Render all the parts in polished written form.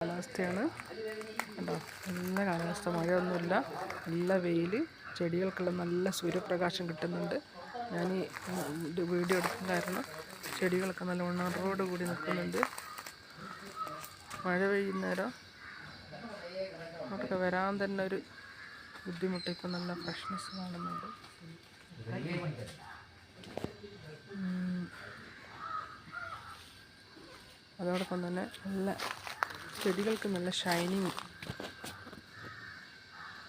കാലാവസ്ഥയാണ് കണ്ടോ. നല്ല കാലാവസ്ഥ, മഴയൊന്നുമില്ല, നല്ല വെയിൽ, ചെടികൾക്കെല്ലാം നല്ല സൂര്യപ്രകാശം കിട്ടുന്നുണ്ട്. ഞാൻ ഈ വീഡിയോ എടുക്കാൻ കാരണം ചെടികളൊക്കെ നല്ല ഉണർവോട് കൂടി നിൽക്കുന്നുണ്ട്. മഴ പെയ്യുന്നേരം അങ്ങോട്ടൊക്കെ വരാൻ തന്നെ ഒരു ബുദ്ധിമുട്ട്. ഇപ്പം നല്ല ഫ്രഷ്നെസ് കാണുന്നുണ്ട്. അതോടൊപ്പം തന്നെ നല്ല ചെടികൾക്ക് നല്ല ഷൈനിങ്.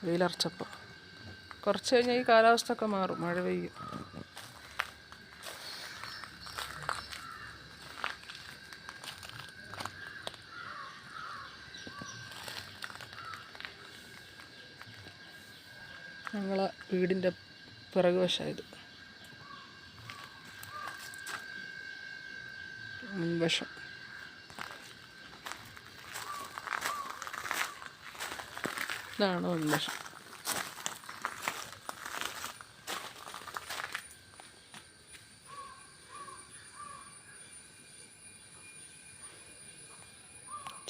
വെയിലറച്ചപ്പോൾ കുറച്ച് കഴിഞ്ഞാൽ ഈ കാലാവസ്ഥ ഒക്കെ മാറും, മഴ പെയ്യും. ഞങ്ങളെ വീടിൻ്റെ പിറകുവശമായത്, മുൻവശം. ഇതാണ് മുൻവശം.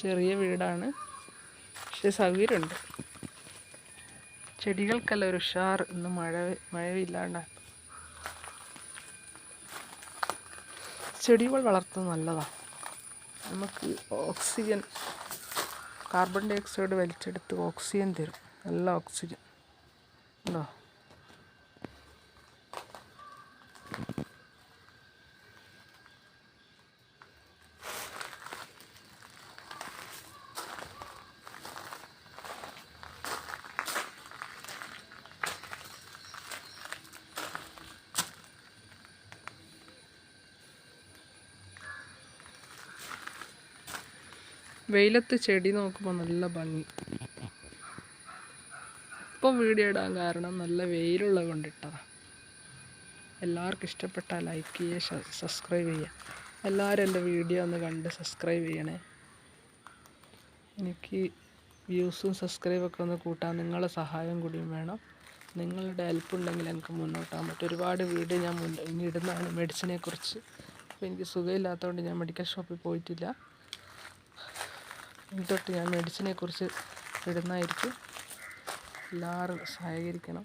ചെറിയ വീടാണ്, പക്ഷെ സൗകര്യമുണ്ട്. ചെടികൾക്കല്ല ഒരു ഉഷാർ. ഇന്ന് മഴയില്ലാണ്ട്. ചെടികൾ വളർത്തുന്നത് നല്ലതാണ്. നമുക്ക് ഓക്സിജൻ, കാർബൺ ഡൈ ഓക്സൈഡ് വലിച്ചെടുത്ത് ഓക്സിജൻ തരും. നല്ല ഓക്സിജൻ ഉണ്ടോ. വെയിലത്ത് ചെടി നോക്കുമ്പോൾ നല്ല ഭംഗി. ഇപ്പം വീഡിയോ ഇടാൻ കാരണം നല്ല വെയിലുള്ള കൊണ്ടിട്ടതാണ്. എല്ലാവർക്കും ഇഷ്ടപ്പെട്ടാൽ ലൈക്ക് ചെയ്യുക, സബ്സ്ക്രൈബ് ചെയ്യുക. എല്ലാവരും എൻ്റെ വീഡിയോ ഒന്ന് കണ്ട് സബ്സ്ക്രൈബ് ചെയ്യണേ. എനിക്ക് വ്യൂസും സബ്സ്ക്രൈബൊക്കെ ഒന്ന് കൂട്ടാൻ നിങ്ങളുടെ സഹായം കൂടിയും വേണം. നിങ്ങളുടെ ഹെൽപ്പ് ഉണ്ടെങ്കിൽ എനിക്ക് മുന്നോട്ടാൻ പറ്റും. ഒരുപാട് വീഡിയോ ഞാൻ ഇടുന്നതാണ് മെഡിസിനെക്കുറിച്ച്. അപ്പോൾ എനിക്ക് സുഖമില്ലാത്തതുകൊണ്ട് ഞാൻ മെഡിക്കൽ ഷോപ്പിൽ പോയിട്ടില്ല. തൊട്ട് ഞാൻ മെഡിസിനെക്കുറിച്ച് ഇടുന്നതായിരിക്കും. എല്ലാവരും സഹകരിക്കണം.